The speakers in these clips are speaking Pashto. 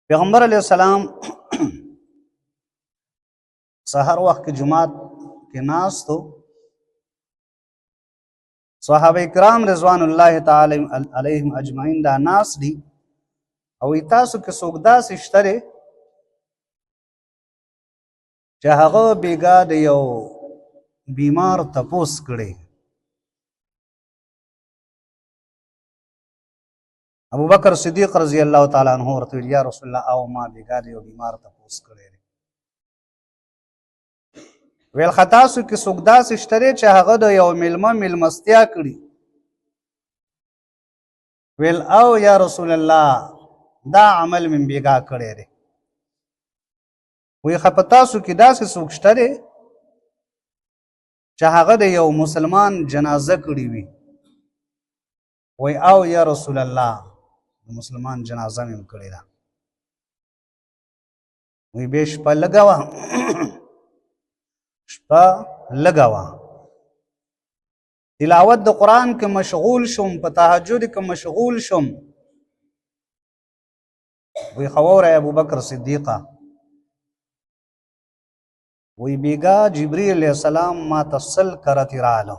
پیغمبر علیہ السلام سحر وخت کې جماعت کې ناستو، صحابه کرام رضوان الله تعالی علیهم اجمعین دا ناس دي او تاسو کې څوک داسې شته دی چې هغه بیګا د یو بیمار تپوس کړی. ابو بکر صدیق رضی الله تعالی عنہ ورته ویل یا رسول الله او ما بیګا د یو بیمار تپوس کړی دی. ویل خطاسو کې څوک داسې شته دی چې هغه د یو میلمستیا کړي. ویل او یا رسول الله دا عمل من بیګا کړی دی. وی خطاسو کې داسې څوک شته دی چې هغه د یو مسلمان جنازه کړي وي. وی او یا رسول الله د مسلمان جنازه مې کړې ده. وی به شپه لږه وه شپه لږه وه تلاوت د قرآن کې مشغول شوم، په تهجد کې مشغول شوم. وی خو واوره ابو بکر صدیقه، وی بیګا جبریل علیہ السلام ما ته سل کرتی راغلو.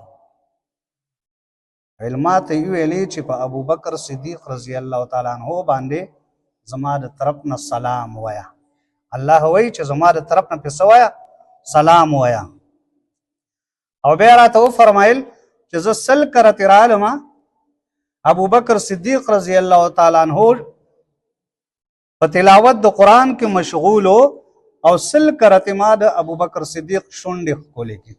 ویل ما ته یې ویلې چې په ابو بکر صدیق رضی الله تعالی عنہ باندې زما د طرف نه سلام وایه. الله وایي چې زما د طرف نه پې څه وایه؟ سلام وایه. او بیا راته وفرمایل چې زه سل کرتی راغلم، ابو بکر صدیق رضی الله تعالی عنہ په تلاوت د قرآن کې مشغول او سل کرتی ما د ابو بکر صدیق شونډې ښکلې کړي.